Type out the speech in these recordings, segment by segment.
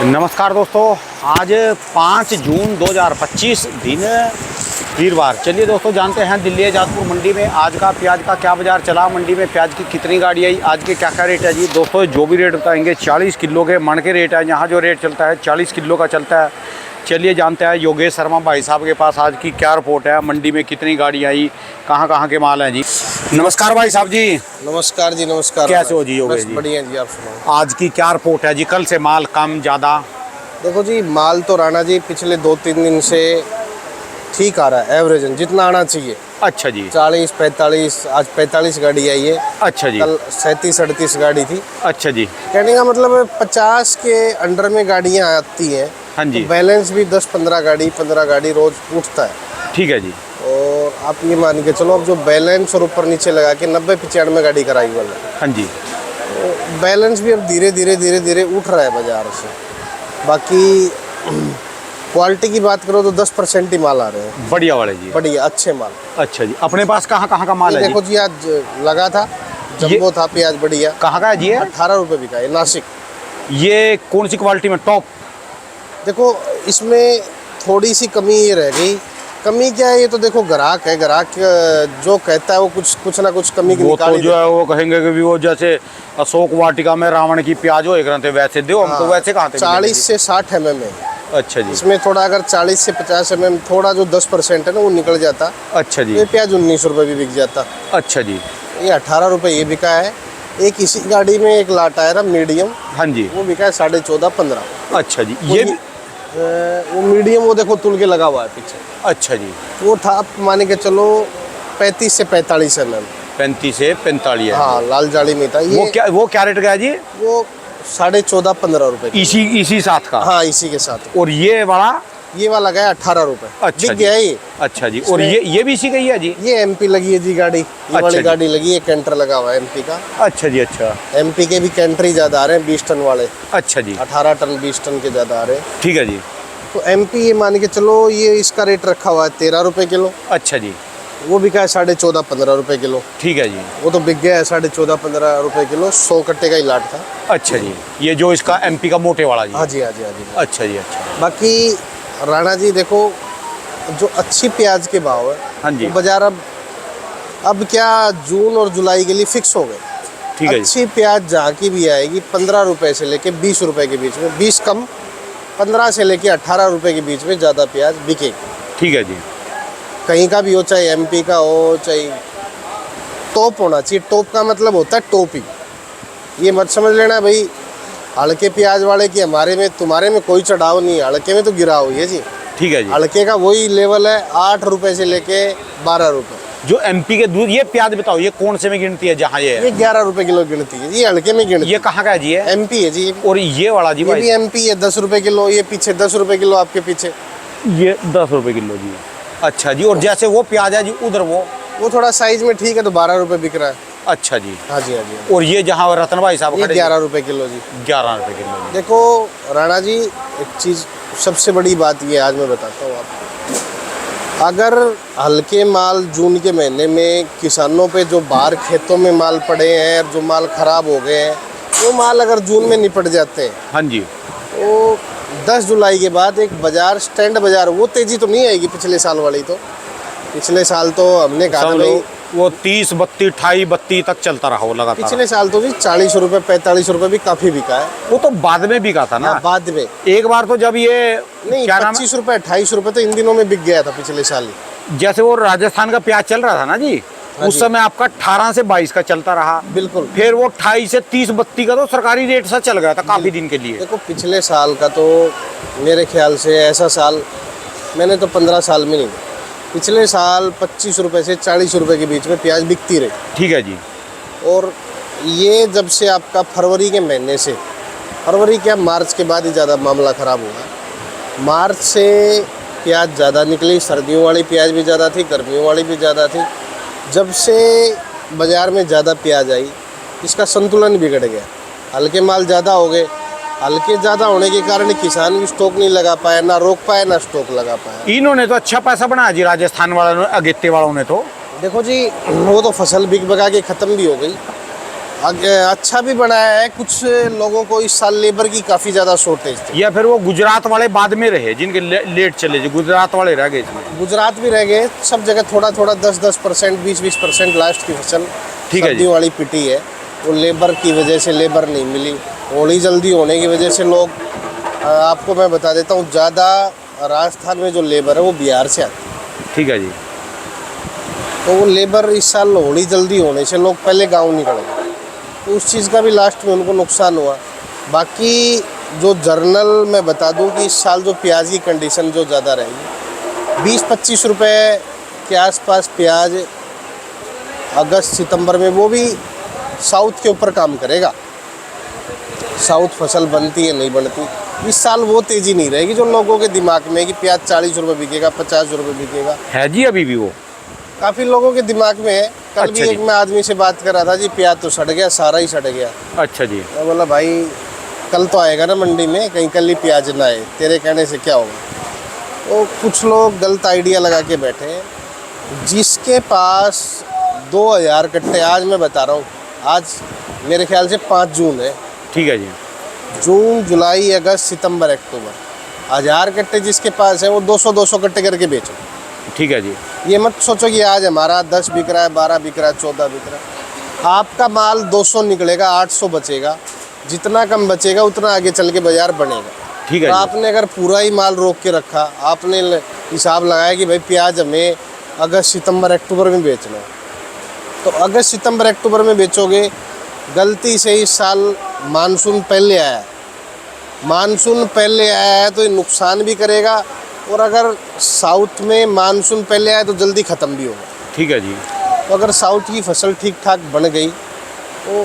नमस्कार दोस्तों, आज 5 जून 2025 दिन वीरवार। चलिए दोस्तों, जानते हैं दिल्ली जाजपुर मंडी में आज का प्याज का क्या बाज़ार चला, मंडी में प्याज की कितनी गाड़ी आई, आज के क्या क्या रेट है जी। दोस्तों जो भी रेट बताएंगे 40 किलो के मन के रेट है। यहाँ जो रेट चलता है 40 किलो का चलता है। चलिए जानते हैं योगेश शर्मा भाई साहब के पास आज की क्या रिपोर्ट है, मंडी में कितनी गाड़ी आई, कहाँ कहाँ के माल हैं जी। नमस्कार भाई साहब जी। नमस्कार जी, नमस्कार। कैसे हो जी योगेश जी? बढ़िया जी, आप सुनाओ। आज की क्या रिपोर्ट है जी, कल से माल कम ज़्यादा? देखो जी, माल तो राणा जी पिछले 2-3 दिन से ठीक आ रहा है, एवरेज जितना आना चाहिए। अच्छा जी। 40-45, आज 45 गाड़ी आई है। अच्छा जी। कल 37-38 गाड़ी थी। अच्छा जी। कहने का मतलब है 50 के अंडर में गाड़ियाँ आती हैं। हाँ जी। तो बैलेंस भी 10-15 गाड़ी रोज उठता है। ठीक है जी। और आप ये मान के चलो, अब जो बैलेंस और ऊपर नीचे लगा के 90-95 गाड़ी कराई वाला है। हाँ जी। तो बैलेंस भी अब धीरे धीरे उठ रहा है बाजार से। बाकी क्वालिटी की बात करो तो 10% ही माल आ रहे हैं। बढ़िया वाले जी, बढ़िया अच्छे माल। अच्छा जी। अपने पास कहाँ कहाँ का माल है जी? देखो जी, आज लगा था, जंबो था प्याज बढ़िया। कहाँ का है जी? 18 रुपये बिका है, नासिक। ये कौन सी क्वालिटी में? टॉप? देखो इसमें थोड़ी सी कमी ये रह गई। कमी क्या है, ये तो देखो ग्राहक है, ग्राहक जो कहता है वो कुछ ना कुछ कमी वो निकाल तो जो है वो कहेंगे कि भी वो जैसे अशोक वाटिका में रावण की प्याज हो एक रंग वैसे दो हमको। वैसे कहाँ थे? 40 से 60 mm है। अच्छा जी। इसमें थोड़ा अगर 40 से 50 mm थोड़ा जो 10% है ना वो निकल जाता। अच्छा जी। ये प्याज 19 रुपये भी बिक जाता। अच्छा जी। ये 18 रुपये ये बिका है। एक इसी गाड़ी में एक लाट आया ना मीडियम, हाँ जी। वो बिका है 14.5-15। अच्छा जी। ये वो मीडियम वो देखो तुल के लगा हुआ है पीछे। अच्छा जी। वो था, आप माने के चलो 35 से 45 mm। 35 से 45 है। हाँ, लाल जाली में था ये। वो क्या रेट गया जी? वो 14.5-15 रुपये। इसी साथ का? हाँ, इसी के साथ। और ये वाला? ये वाला गया 18 रुपये। अच्छा बिक गया ये। अच्छा जी। और ये भी इसी का ही है जी? ये MP लगी है जी गाड़ी। ये अच्छा वाली जी। गाड़ी लगी है, कैंटर लगा हुआ है MP का। अच्छा जी। अच्छा। MP के भी कैंटर ही ज़्यादा आ रहे हैं, 20 टन वाले। अच्छा जी। 18 टन 20 टन के ज़्यादा आ रहे हैं। ठीक है जी। तो MP ये मान के चलो, ये इसका रेट रखा हुआ है 13 रुपये किलो। अच्छा जी। वो बिका है 14.5-15 रुपये किलो। ठीक है जी। वो तो बिक गया है 14.5-15 रुपये किलो। 100 कट्टे का ही लाट था। अच्छा जी। ये जो इसका MP का मोटे वाला जी? हाँ जी, हाँ जी, हाँ जी। अच्छा जी। अच्छा। बाकी राणा जी देखो, जो अच्छी प्याज के भाव है, हाँ जी। वो बाजार अब क्या जून और जुलाई के लिए फिक्स हो गए। ठीक है जी। अच्छी प्याज जहाँ की भी आएगी 15 रुपये से लेके 20 रुपये के बीच में, 20 कम, 15 से लेके 18 रुपये के बीच में ज़्यादा प्याज बिकेगी। ठीक है जी। कहीं का भी हो, चाहे MP का हो, चाहे टॉप होना चाहिए। टॉप का मतलब होता है टॉप ही। ये मत समझ लेना भाई हल्के प्याज वाले की हमारे में तुम्हारे में कोई चढ़ाव नहीं है, हल्के में तो गिरा हुई है जी। ठीक है जी। हल्के का वही लेवल है, 8 रुपये से लेके 12 रुपये। जो MP के दूध, ये प्याज बताओ ये कौन से में गिनती है? जहाँ ये 11 रुपये किलो गिनती है, ये हल्के में गिनती है। ये कहाँ का है जी? है MP है जी। और ये वाला जी ये भाई? भी MP है, 10 रुपये किलो। ये पीछे 10 रुपये किलो, आपके पीछे ये 10 रुपये किलो जी। अच्छा जी। और जैसे वो प्याज है जी उधर वो थोड़ा साइज में ठीक है तो 12 रुपये बिक रहा है। अच्छा जी। हाँ जी, हाँ जी। और ये जहाँ रतन भाई साहब ये खड़े 11 रुपये किलो जी। 11 रुपये किलो जी। देखो राणा जी, एक चीज़ सबसे बड़ी बात ये आज मैं बताता हूँ आपको। अगर हल्के माल जून के महीने में किसानों पे जो बाहर खेतों में माल पड़े हैं, जो माल ख़राब हो गए हैं, वो माल अगर जून में निपट जाते हैं, हाँ जी, तो 10 जुलाई के बाद एक बाजार, स्टैंड बाजार, वो तेज़ी तो नहीं आएगी पिछले साल वाली। तो पिछले साल तो हमने कहा था भाई वो 30, 32, 28, 32 तक चलता रहा वो लगातार। पिछले साल तो जी 40 रुपये 45 रुपये भी काफ़ी बिका है। वो तो बाद में बिका था ना। हाँ, बाद में एक बार तो जब ये नहीं, क्या नाम 25 रुपये 28 रुपये तो इन दिनों में बिक गया था पिछले साल ही। है? जैसे वो राजस्थान का प्याज चल रहा था ना जी, हाँ उस जी। समय आपका 18 से 22 का चलता रहा। बिल्कुल। फिर वो 28 से 30, 32 का तो सरकारी रेट सा चल गया था काफी दिन के लिए। देखो पिछले साल का तो मेरे ख्याल से ऐसा साल मैंने तो 15 साल में नहीं, पिछले साल 25 रुपये से 40 रुपये के बीच में प्याज बिकती रही। ठीक है जी। और ये जब से आपका फरवरी के महीने से, फरवरी क्या मार्च के बाद ही ज़्यादा मामला ख़राब हुआ। मार्च से प्याज ज़्यादा निकली, सर्दियों वाली प्याज भी ज़्यादा थी, गर्मियों वाली भी ज़्यादा थी। जब से बाज़ार में ज़्यादा प्याज आई, इसका संतुलन बिगड़ गया। हल्के माल ज़्यादा हो गए, हल्के ज़्यादा होने के कारण किसान भी स्टॉक नहीं लगा पाया, ना रोक पाया, ना स्टॉक लगा पाया। इन्होंने तो अच्छा पैसा बनाया जी, राजस्थान वालों ने, अगेते वालों ने तो। देखो जी, वो तो फसल बिक बगा के ख़त्म भी हो गई। अच्छा भी बनाया है। कुछ लोगों को इस साल लेबर की काफ़ी ज़्यादा शॉर्टेज थी। या फिर वो गुजरात वाले बाद में रहे जिनके लेट चले, जो गुजरात वाले रह गए इसमें? गुजरात भी रह गए, सब जगह थोड़ा थोड़ा 10% 20% लास्ट की फसल ठीक है जी। सर्दियों वाली पिटी है। वो लेबर की वजह से लेबर नहीं मिली, होली जल्दी होने की वजह से लोग, आपको मैं बता देता हूँ, ज़्यादा राजस्थान में जो लेबर है वो बिहार से आती है। ठीक है जी। तो वो लेबर इस साल होली जल्दी होने से लोग पहले गाँव निकल गए, तो उस चीज़ का भी लास्ट में उनको नुकसान हुआ। बाकी जो जर्नल मैं बता दूं कि इस साल जो प्याज की कंडीशन जो ज़्यादा रहेगी, 20-25 रुपये के आसपास प्याज अगस्त सितंबर में, वो भी साउथ के ऊपर काम करेगा। साउथ फसल बनती है नहीं बनती, इस साल वो तेज़ी नहीं रहेगी जो लोगों के दिमाग में है कि प्याज 40 रुपये बिकेगा, 50 रुपये बिकेगा। है जी अभी भी वो काफ़ी लोगों के दिमाग में है। कल अच्छा भी जी। एक मैं आदमी से बात कर रहा था जी, प्याज तो सड़ गया, सारा ही सड़ गया। अच्छा जी। मैं बोला भाई कल तो आएगा ना मंडी में, कहीं कल ही प्याज ना आए, तेरे कहने से क्या होगा। तो कुछ लोग गलत आइडिया लगा के बैठे हैं। जिसके पास 2000 कट्टे, आज मैं बता रहा हूँ, आज मेरे ख्याल से 5 जून है। ठीक है जी। जून जुलाई अगस्त सितंबर अक्टूबर, 1000 कट्टे जिसके पास है वो 200-200 कट्टे करके बेचो। ठीक है जी। ये मत सोचो कि आज हमारा 10 बिक रहा है, 12 बिक रहा है, 14 बिक रहा है। आपका माल 200 निकलेगा, 800 बचेगा। जितना कम बचेगा उतना आगे चल के बाजार बनेगा। ठीक है तो जी। आपने अगर पूरा ही माल रोक के रखा, आपने हिसाब लगाया कि भाई प्याज हमें अगस्त सितंबर अक्टूबर में बेचना है, तो अगस्त सितंबर अक्टूबर में बेचोगे। गलती से इस साल मानसून पहले आया है, मानसून पहले आया है तो ये नुकसान भी करेगा, और अगर साउथ में मानसून पहले आए तो जल्दी ख़त्म भी होगा। ठीक है जी। तो अगर साउथ की फसल ठीक ठाक बन गई तो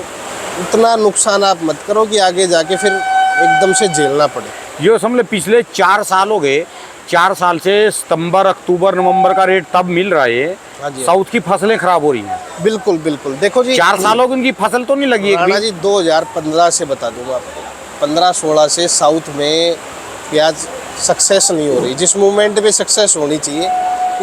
उतना नुकसान आप मत करो कि आगे जाके फिर एकदम से झेलना पड़े। ये समझ पिछले 4 साल हो गए, 4 साल से सितंबर अक्टूबर नवंबर का रेट तब मिल रहा है। हाँ जी। साउथ की फसलें खराब हो रही हैं। बिल्कुल बिल्कुल। देखो जी, 4 सालों की उनकी फसल तो नहीं लगी एक राणा भी? जी 2015 से बता दूंगा आपको, 15-16 से साउथ में प्याज सक्सेस नहीं हो रही। जिस मूवमेंट पे सक्सेस होनी चाहिए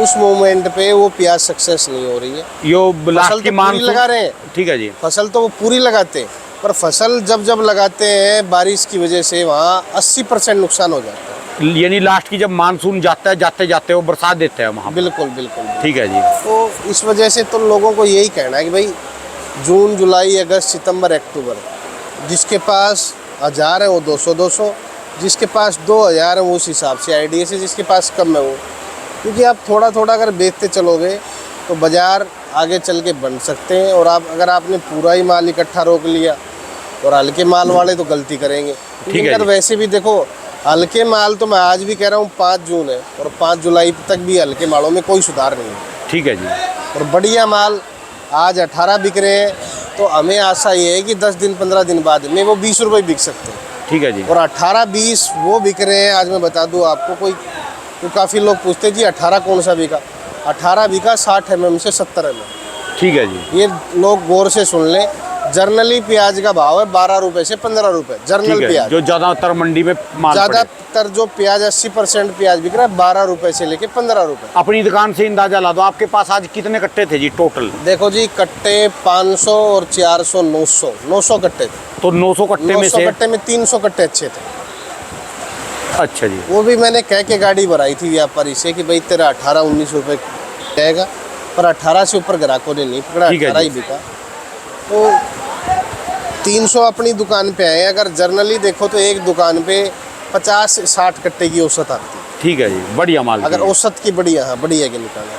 उस मूवमेंट पे वो प्याज सक्सेस नहीं हो रही है। यो फसल लास्ट की तो मान पूरी लगा रहे हैं, ठीक है जी। फसल तो वो पूरी लगाते हैं, पर फसल जब लगाते हैं बारिश की वजह से वहाँ 80% नुकसान हो जाता है। यानी लास्ट की जब मानसून जाता है, जाते जाते वो बरसात देते हैं वहाँ। बिल्कुल बिल्कुल। ठीक है जी। तो इस वजह से तो लोगों को यही कहना है कि भाई जून जुलाई अगस्त सितंबर अक्टूबर, जिसके पास 1000 है वो 200-200, जिसके पास 2000 है वो उस हिसाब से आइडिया से, जिसके पास कम है वो, क्योंकि आप थोड़ा थोड़ा अगर बेचते चलोगे तो बाज़ार आगे चल के बन सकते हैं। और आप अगर आपने पूरा ही माल इकट्ठा रोक लिया, और हल्के माल वाले तो गलती करेंगे। ठीक है अगर जी। वैसे भी देखो, हल्के माल तो मैं आज भी कह रहा हूँ 5 जून है और 5 जुलाई तक भी हल्के मालों में कोई सुधार नहीं है। ठीक है जी। और बढ़िया माल आज 18 बिक रहे हैं, तो हमें आशा ये है कि 10 दिन 15 दिन बाद में वो 20 रुपये बिक सकते हैं। ठीक है जी। और 18-20 वो बिक रहे हैं। आज मैं बता दूं आपको, कोई तो काफ़ी लोग पूछते जी 18 कौन सा बिका, 18 बिका 60 mm से 70 mm। ठीक है जी। ये लोग गौर से सुन लें। जर्नली प्याज का भाव है 12 रुपये से 15 रुपये, ठीक जर्नल है, प्याज। जो ज़्यादातर मंडी में माल पड़े। ज़्यादातर जो प्याज 80% प्याज बिक रहा है 12 रुपये से लेके 15 रुपये। अपनी दुकान से अंदाजा ला दो, आपके पास आज कितने कट्टे थे जी टोटल? देखो जी, कट्टे 500 और 400 900 कट्टे थे। तो 900 कट्टे में 900 से कट्टे में 300 कट्टे अच्छे थे। अच्छा जी। वो भी मैंने कह के गाड़ी भराई थी व्यापारी से कि भाई तेरा 18-19 रुपये जाएगा, पर 18 से ऊपर ग्राहकों ने नहीं पकड़ा, ठीक है 18 जी। ही बिका। तो 300 अपनी दुकान पे आए। अगर जर्नली देखो तो एक दुकान पे 50 से 60 कट्टे की औसत आती है। ठीक है जी, बढ़िया माल। अगर की। औसत की बढ़िया, हाँ बढ़िया की निकालें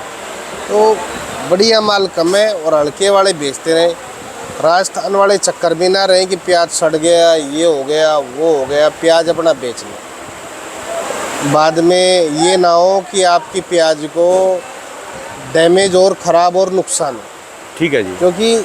तो बढ़िया माल कम है और हल्के वाले बेचते रहे। राजस्थान वाले चक्कर भी ना रहे कि प्याज सड़ गया, ये हो गया, वो हो गया। प्याज अपना बेच लो, बाद में ये ना हो कि आपकी प्याज को डैमेज और ख़राब और नुकसान हो। ठीक है जी। क्योंकि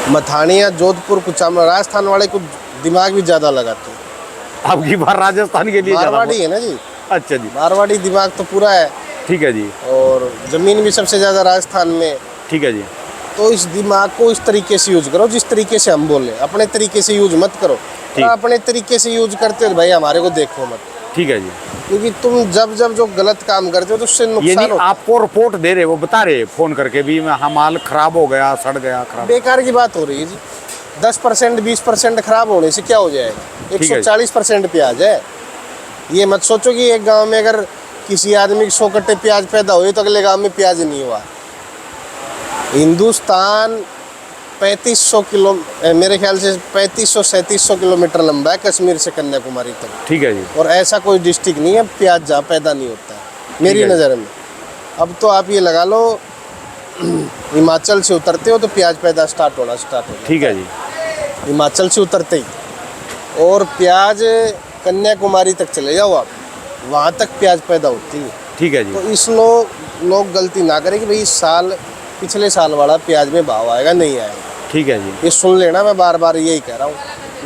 मथानिया, जोधपुर, कुचामन, राजस्थान वाले को दिमाग भी ज़्यादा लगाते हैं। अब की बार राजस्थान के लिए ज़्यादा मारवाड़ी है ना जी, अच्छा जी। मारवाड़ी दिमाग तो पूरा है। ठीक है जी। और ज़मीन भी सबसे ज़्यादा राजस्थान में। ठीक है जी। तो इस दिमाग को इस तरीके से यूज करो जिस तरीके से हम बोले, अपने तरीके से यूज मत करो। ठीक। अपने तरीके से यूज करते हो भाई हमारे को देखो मत। ठीक है जी। क्योंकि तुम जब जब जो गलत काम करते हो तो उससे ये नुकसान नहीं होता है। आपको रिपोर्ट दे रहे, वो बता रहे फोन करके भी हाँ माल खराब हो गया, सड़ गया, खराब। बेकार की बात हो रही है जी। 10% 20% खराब होने से क्या हो जाएगा? ठीक है। 140% प्याज है। ये मत सोचो कि एक गांव में अगर किसी आदमी के 100 कट्टे प्याज पैदा हुए तो अगले गांव में प्याज नहीं हुआ। हिंदुस्तान 3500 किलो, मेरे ख्याल से 3500-3700 किलोमीटर लंबा है कश्मीर से कन्याकुमारी तक। ठीक है जी। और ऐसा कोई डिस्ट्रिक्ट नहीं है प्याज जहाँ पैदा नहीं होता है मेरी है। नज़र में। अब तो आप ये लगा लो हिमाचल से उतरते हो तो प्याज पैदा स्टार्ट होना ठीक है जी। हिमाचल से उतरते ही, और प्याज कन्याकुमारी तक चले जाओ आप, वहाँ तक प्याज पैदा होती है। ठीक है तो जी। इस लोग गलती ना करें कि भाई इस साल पिछले साल वाला प्याज में भाव आएगा नहीं आएगा। ठीक है जी। ये सुन लेना, मैं बार बार यही कह रहा हूँ।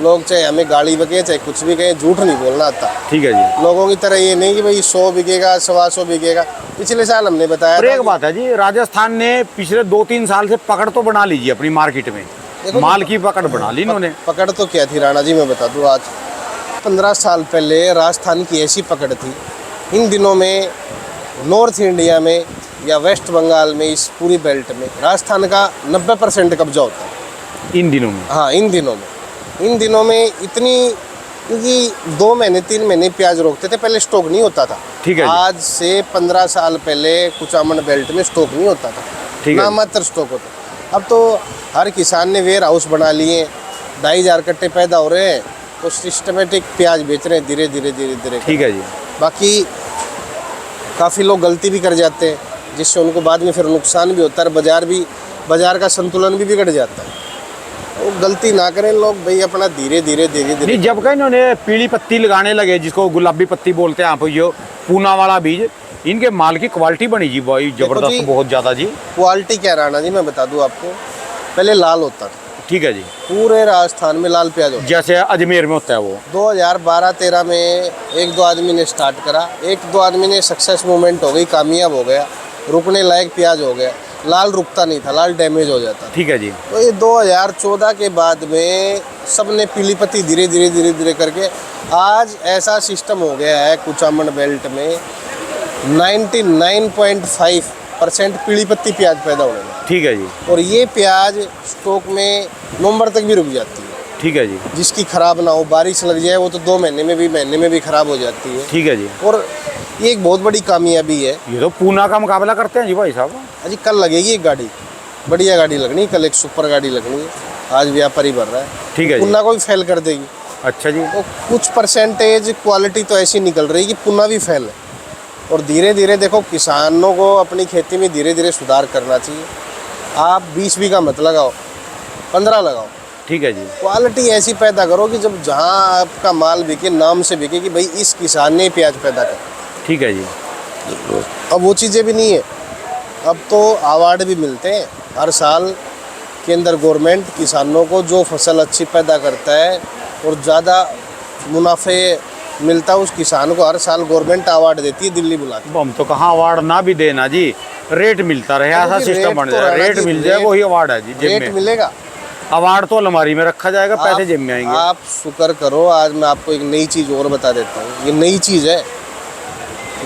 लोग चाहे हमें गाली बके चाहे कुछ भी कहें, झूठ नहीं बोलना आता। ठीक है जी। लोगों की तरह ये नहीं कि भाई 100 बिकेगा 125 बिकेगा। पिछले साल हमने बताया और था एक कि बात है जी, राजस्थान ने पिछले 2-3 साल से पकड़ तो बना लीजिए अपनी मार्केट में, देखो माल की पकड़ बना ली इन्होंने। पकड़ तो क्या थी राणा जी, मैं बता दूँ। आज 15 साल पहले राजस्थान की ऐसी पकड़ थी, इन दिनों में नॉर्थ इंडिया में या वेस्ट बंगाल में, इस पूरी बेल्ट में राजस्थान का 90% कब्जा होता है इन दिनों में। हाँ, इन दिनों में इतनी, क्योंकि 2 महीने 3 महीने प्याज रोकते थे, पहले स्टॉक नहीं होता था। ठीक है जी। आज से 15 साल पहले कुचामन बेल्ट में स्टॉक नहीं होता था, ठीक है। ना मात्र स्टॉक होता। अब तो हर किसान ने वेयर हाउस बना लिए, 2500 कट्टे पैदा हो रहे हैं, तो सिस्टमेटिक प्याज बेच रहे हैं धीरे धीरे। ठीक है जी। बाकी काफ़ी लोग गलती भी कर जाते हैं, जिससे उनको बाद में फिर नुकसान भी होता है, बाजार का संतुलन भी बिगड़ जाता है। वो गलती ना करें लोग भाई, अपना धीरे धीरे। नहीं, जब का इन्होंने पीली पत्ती लगाने लगे, जिसको गुलाबी पत्ती बोलते हैं आप, यो पूना वाला बीज, इनके माल की क्वालिटी बनी जी भाई जबरदस्त, बहुत ज़्यादा जी। क्वालिटी क्या राणा जी, मैं बता दूं आपको, पहले लाल होता था। ठीक है जी। पूरे राजस्थान में लाल प्याज होता जैसे अजमेर में होता है वो। 2012-13 में 1-2 आदमी ने स्टार्ट करा, 1-2 आदमी ने सक्सेस मूवमेंट हो गई, कामयाब हो गया, रुकने लायक प्याज हो गया। लाल रुकता नहीं था, लाल डैमेज हो जाता था। ठीक है जी। तो ये 2014 के बाद में सब ने पीली पत्ती धीरे धीरे करके आज ऐसा सिस्टम हो गया है कुचामन बेल्ट में 99.5% पीली पत्ती प्याज पैदा होने लगा। ठीक है जी। और ये प्याज स्टॉक में नवंबर तक भी रुक जाती है। ठीक है जी। जिसकी ख़राब ना हो, बारिश लग जाए वो तो 2 महीने में भी ख़राब हो जाती है। ठीक है जी। और ये एक बहुत बड़ी कामयाबी है। ये तो पूना का मुकाबला करते हैं जी भाई साहब। अजी कल लगेगी एक गाड़ी, बढ़िया गाड़ी लगनी, कल एक सुपर गाड़ी लगनी है। आज व्यापारी भर रहा है। ठीक है जी। पुन्ना को भी फेल कर देगी। अच्छा जी। तो कुछ परसेंटेज क्वालिटी तो ऐसी निकल रही है कि पुन्ना भी फेल है। और धीरे धीरे देखो, किसानों को अपनी खेती में धीरे धीरे सुधार करना चाहिए। आप 20 बीघा मत लगाओ, 15 लगाओ। ठीक है जी। क्वालिटी ऐसी पैदा करो कि जब जहाँ आपका माल बिके, नाम से बिके कि भाई इस किसान ने प्याज पैदा किया। ठीक है जी। अब वो चीज़ें भी नहीं है। अब तो अवार्ड भी मिलते हैं हर साल। केंद्र गवर्नमेंट किसानों को जो फसल अच्छी पैदा करता है और ज़्यादा मुनाफे मिलता है, उस किसान को हर साल गवर्नमेंट अवार्ड देती है दिल्ली बुला के। हम तो कहाँ अवार्ड ना भी देना जी, रेट मिलता रहे, ऐसा सिस्टम बन जाए, रेट मिल जाए वही अवार्ड है जी। जेब रेट में मिलेगा, अवार्ड तो अलमारी में रखा जाएगा, पैसे जेब में आएंगे। आप शुक्र करो। आज मैं आपको एक नई चीज़ और बता देता हूँ। ये नई चीज़ है।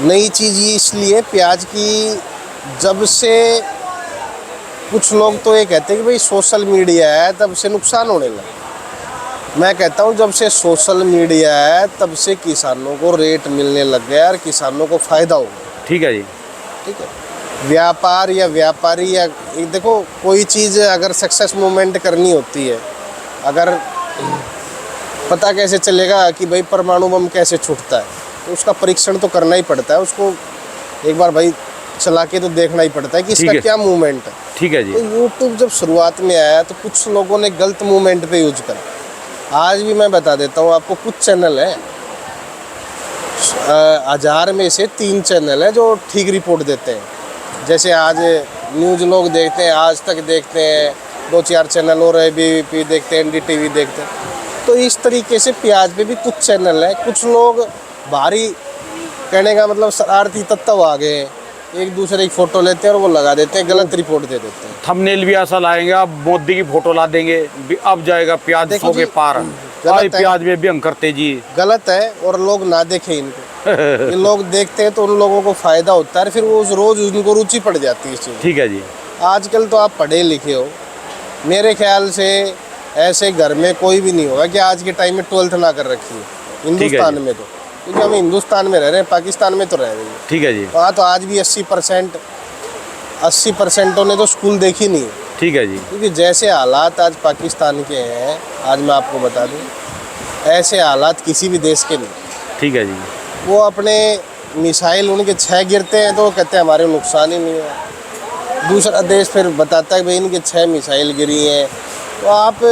नई चीज़ ये इसलिए प्याज की, जब से कुछ लोग तो ये कहते हैं कि भाई सोशल मीडिया है तब से नुकसान होने लगा। मैं कहता हूँ जब से सोशल मीडिया है तब से किसानों को रेट मिलने लग गया और किसानों को फ़ायदा हो गया। ठीक है जी। ठीक है। व्यापार या व्यापारी या देखो, कोई चीज़ अगर सक्सेस मूवमेंट करनी होती है, अगर पता कैसे चलेगा कि भाई परमाणु बम कैसे छूटता है, तो उसका परीक्षण तो करना ही पड़ता है। उसको एक बार भाई चला के तो देखना ही पड़ता है कि इसका क्या मूवमेंट है। ठीक है जी। तो यूट्यूब जब शुरुआत में आया तो कुछ लोगों ने गलत मूवमेंट पे यूज करा। आज भी मैं बता देता हूँ आपको, कुछ चैनल है, 1000 में से 3 चैनल है जो ठीक रिपोर्ट देते हैं। जैसे आज न्यूज़ लोग देखते हैं, आज तक देखते हैं, 2-4 चैनल और ABP देखते हैं, NDTV देखते हैं। तो इस तरीके से प्याज पे भी कुछ चैनल है। कुछ लोग भारी, कहने का मतलब शरारती तत्व आ गए हैं, एक दूसरे की फ़ोटो लेते हैं और वो लगा देते हैं, गलत रिपोर्ट दे देते हैं। थंबनेल भी ऐसा लाएंगे, अब मोदी की फोटो ला देंगे, अब जाएगा प्याज 100 के पार। गलत है। प्याज में भी हम करते जी। गलत है, और लोग ना देखें इनको। ये लोग देखते हैं तो उन लोगों को फायदा होता है, फिर वो रोज उनको रुचि पड़ जाती है इस चीज़। ठीक है जी। आजकल तो आप पढ़े लिखे हो, मेरे ख्याल से ऐसे घर में कोई भी नहीं होगा कि आज के टाइम में 12th ना कर रखी है हिंदुस्तान में, तो क्योंकि हम हिंदुस्तान में रह रहे हैं, पाकिस्तान में तो रह रहे हैं। ठीक है जी। वहाँ तो आज भी 80% ने तो स्कूल देखी नहीं है। ठीक है जी। क्योंकि जैसे हालात आज पाकिस्तान के हैं, आज मैं आपको बता दूं, ऐसे हालात किसी भी देश के नहीं। ठीक है जी। वो अपने मिसाइल उनके 6 गिरते हैं तो वो कहते हैं हमारे नुकसान ही नहीं है। दूसरा देश फिर बताता है भाई इनके 6 मिसाइल गिरी हैं। तो आप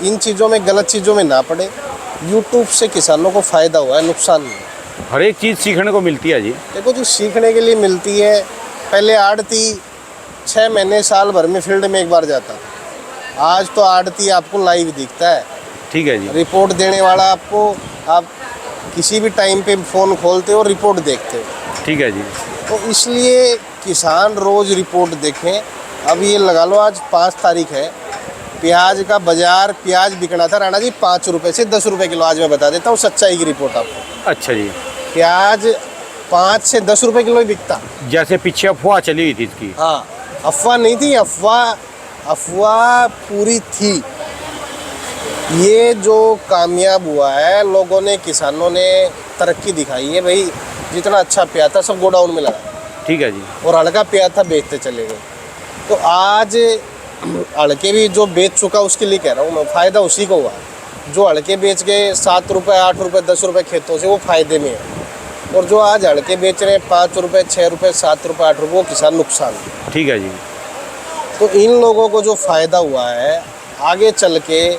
इन चीज़ों में, गलत चीज़ों में ना पड़े। यूट्यूब से किसानों को फ़ायदा हुआ है, नुकसान नहीं। हर एक चीज़ सीखने को मिलती है जी। देखो जी, सीखने के लिए मिलती है। पहले आड़ती 6 महीने साल भर में फील्ड में एक बार जाता, आज तो आड़ती आपको लाइव दिखता है। ठीक है जी। रिपोर्ट देने वाला आपको, आप किसी भी टाइम पे फ़ोन खोलते हो, रिपोर्ट देखते हो। ठीक है जी। तो इसलिए किसान रोज़ रिपोर्ट देखें। अब ये लगा लो आज 5 तारीख है, प्याज का बाजार, प्याज बिकना था राणा जी 5 रुपये से 10 रुपये किलो। आज मैं बता देता हूँ सच्चाई की रिपोर्ट आपको। अच्छा जी। प्याज 5 से 10 रुपये किलो ही बिकता। जैसे पीछे अफवाह चली हुई थी इसकी। हाँ, अफवाह नहीं थी, अफवाह पूरी थी। ये जो कामयाब हुआ है, लोगों ने, किसानों ने तरक्की दिखाई है भाई। जितना अच्छा प्याज था सब गोडाउन में लगा। ठीक है जी। और हल्का प्याज था बेचते चले गए। तो आज हल्के भी जो बेच चुका उसके लिए कह रहा हूँ मैं, फ़ायदा उसी को हुआ जो हल्के बेच के 7 रुपये, 8 रुपये, 10 रुपये खेतों से, वो फ़ायदे में है। और जो आज हल्के बेच रहे हैं 5 रुपये, 6 रुपये, 7 रुपये, 8 रुपये, वो किसान नुकसान है। ठीक है जी। तो इन लोगों को जो फ़ायदा हुआ है, आगे चल के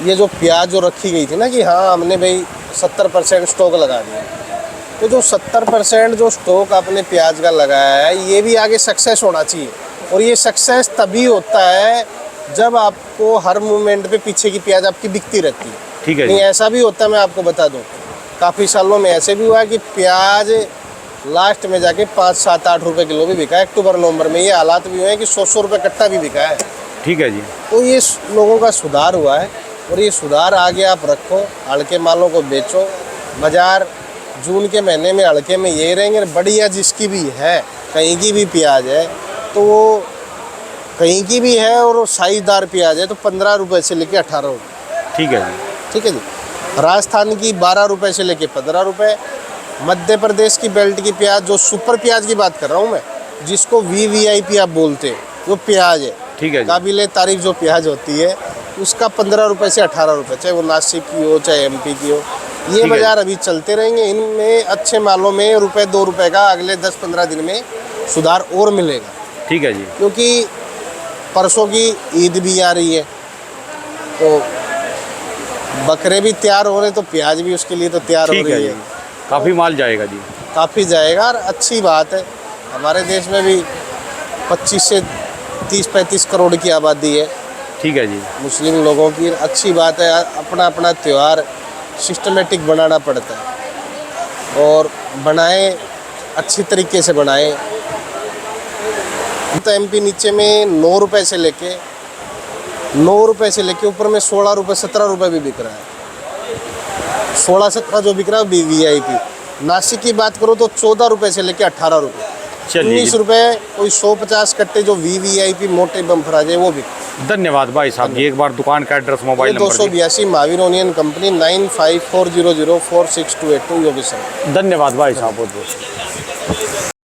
ये जो प्याज जो रखी गई थी ना कि हाँ हमने भाई 70% स्टॉक लगा दिया, तो जो 70% जो स्टॉक आपने प्याज का लगाया है, ये भी आगे सक्सेस होना चाहिए। और ये सक्सेस तभी होता है जब आपको हर मोमेंट पे पीछे की प्याज आपकी बिकती रहती है। ठीक है नहीं जी। ऐसा भी होता है, मैं आपको बता दूं, काफ़ी सालों में ऐसे भी हुआ है कि प्याज लास्ट में जाके 5, 7, 8 रुपये किलो भी बिका है। अक्टूबर नवंबर में ये हालात भी हुए हैं कि 100 रुपये कट्टा भी बिका है। ठीक है जी। तो ये लोगों का सुधार हुआ है, और ये सुधार आगे आप रखो। हल्के मालों को बेचो। बाज़ार जून के महीने में हल्के में यही रहेंगे। बढ़िया जिसकी भी है, कहीं की भी प्याज है, तो वो कहीं की भी है और साइजदार प्याज है तो 15 रुपये से लेके 18 रुपये। ठीक है जी। ठीक है जी। राजस्थान की 12 रुपये से लेके 15 रुपये। मध्य प्रदेश की बेल्ट की प्याज, जो सुपर प्याज की बात कर रहा हूँ मैं, जिसको VVIP आप बोलते हैं, जो प्याज है, ठीक है जी। काबिले तारीफ जो प्याज होती है, उसका 15 रुपये से 18 रुपये, चाहे वो नासिक की हो चाहे MP की हो। ये है। बाज़ार अभी चलते रहेंगे। इनमें अच्छे मालों में रुपये 2 रुपये का अगले 10-15 दिन में सुधार और मिलेगा। ठीक है जी। क्योंकि परसों की ईद भी आ रही है, तो बकरे भी तैयार हो रहे, तो प्याज भी उसके लिए तो तैयार हो ठीक है रही जी। है। काफ़ी माल जाएगा जी। काफ़ी जाएगा, और अच्छी बात है। हमारे देश में भी 25 से 30-35 करोड़ की आबादी है ठीक है जी। मुस्लिम लोगों की। अच्छी बात है, अपना अपना त्यौहार सिस्टमेटिक बनाना पड़ता है, और बनाए अच्छी तरीके से बनाए। तो MP नीचे में 9 रुपये से लेके ऊपर में 16 रुपये, 17 रुपये भी बिक रहा है। 16-17 जो बिक रहा है VVIP। नासिक की बात करो तो 14 रुपये से लेके 18 रुपये। चलिए 19 रुपये कोई 150 कट्टे जो VVIP मोटे बम्फराज है वो भी। धन्यवाद भाई साहब जी। एक बार दुकान का address, mobile number. 282 Mahavir onion company, 9540046282 Yogeshwar. धन्यवाद भाई साहब बहुत बहुत।